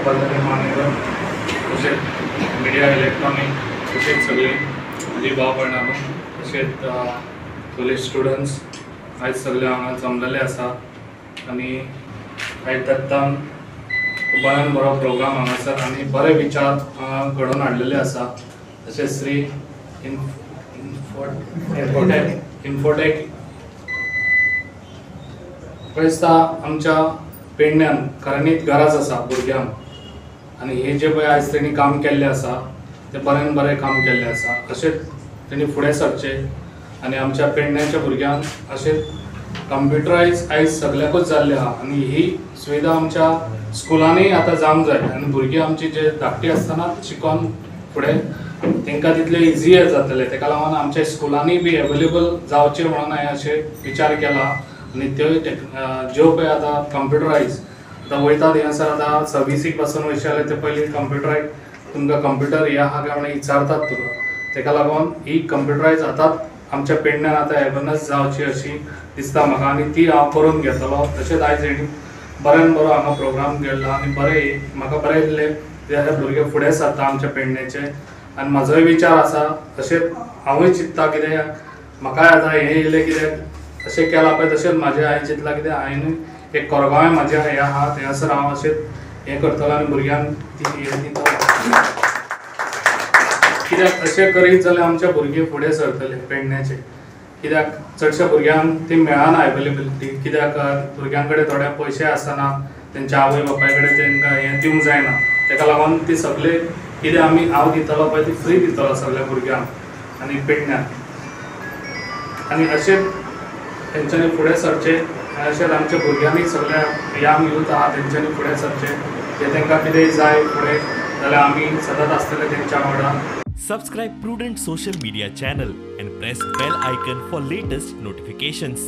पद्धतीने मान्यवर तसेच मिडिया इलेक्ट्रॉनिक तसेच सगळे माझी भाव भयणां तसेच कॉलेज स्टुडंट्स आयज सगळे हांगा जमलेले आसा आनी आयज दत्तान बऱ्यान बरो प्रोग्राम हांगासर आनी बरे विचार घडोवन हाडलेले आसा तशेंच श्री इन्फोटेक दिसता आमच्या पेडण्यान खऱ्यांनीच गरज आसा भुरग्यांक आनी हे जे पळय आयज तेणी काम केल्लें आसा ते बऱ्यान बरें काम केल्लें आसा अशेंच तेणी फुडें सरचें आनी आमच्या पेडण्याच्या भुरग्यांक अशेंच कंप्युटरायज आयज सगळ्याकूच जाल्लें आहा आनी ही सुविधा आमच्या स्कुलांनी आतां जावंक जाय आनी भुरगीं आमची जे धाकटी आसतना शिकोन फुडें तांकां तितलें इजियर जातलें तेका लागून आमच्या स्कुलांनी बी एवेलेबल जावचें म्हणून हांवें अशें विचार केला आनी त्यो ज्यो पळय आतां कंप्युटरायज आतां वयतात हांगासर आतां सर्विसीक पासून वयचे जाल्यार ते पयलीं कंप्युटरायज तुमकां कंप्युटर हें आहा काय म्हणून विचारतात तुका तेका लागून ही कंप्युटरायज आतांच आमच्या पेडण्यान आतां एवेनस जावची अशी दिसता म्हाका आनी ती हांव करून घेतलो तशेंच आयज हेणी बऱ्यान बरो हांगा प्रोग्राम केल्लो आनी बरें म्हाका बरें दिसलें कित्याक भुरगे फुडें सरता आमच्या पेडण्याचे आनी म्हजोय विचार आसा तशेंच हांवूय चिंत्ता कित्याक म्हाकाय आतां हें येयलें कित्याक अशें केलां पळय तशेंच म्हाजें हांवें चिंतलां कित्याक हांवेंनूय एक कोरगांव म्हाजें हें आहा थंयसर हांव अशेंच हें करतलो आनी भुरग्यांक हें दितलो कित्याक अशें करीत जाल्यार आमचे भुरगे फुडें सरतले पेडण्याचे कित्याक चडशा भुरग्यांक ती मेळना एवेलेबिलिटी कित्याक भुरग्यां कडेन थोडे पयशे आसना तेंच्या आवय बापाय कडेन तांकां हें दिवंक जायना तेका लागून ती सगळे कितें आमी हांव दितलो पळय ती फ्री दितलो सगळ्या भुरग्यांक आनी पेडण्याक आनी अशेंच तेंच्यांनी फुडें सरचें आनी अशेंच आमच्या भुरग्यांनी सगळ्या यंग यूथ आहा तेंच्यांनी फुडें सरचें जे तांकां कितेंय जाय फुडें जाल्यार आमी सदांच आसतले तेंच्या वांगडा. Subscribe Prudent social media channel and press bell icon for latest notifications.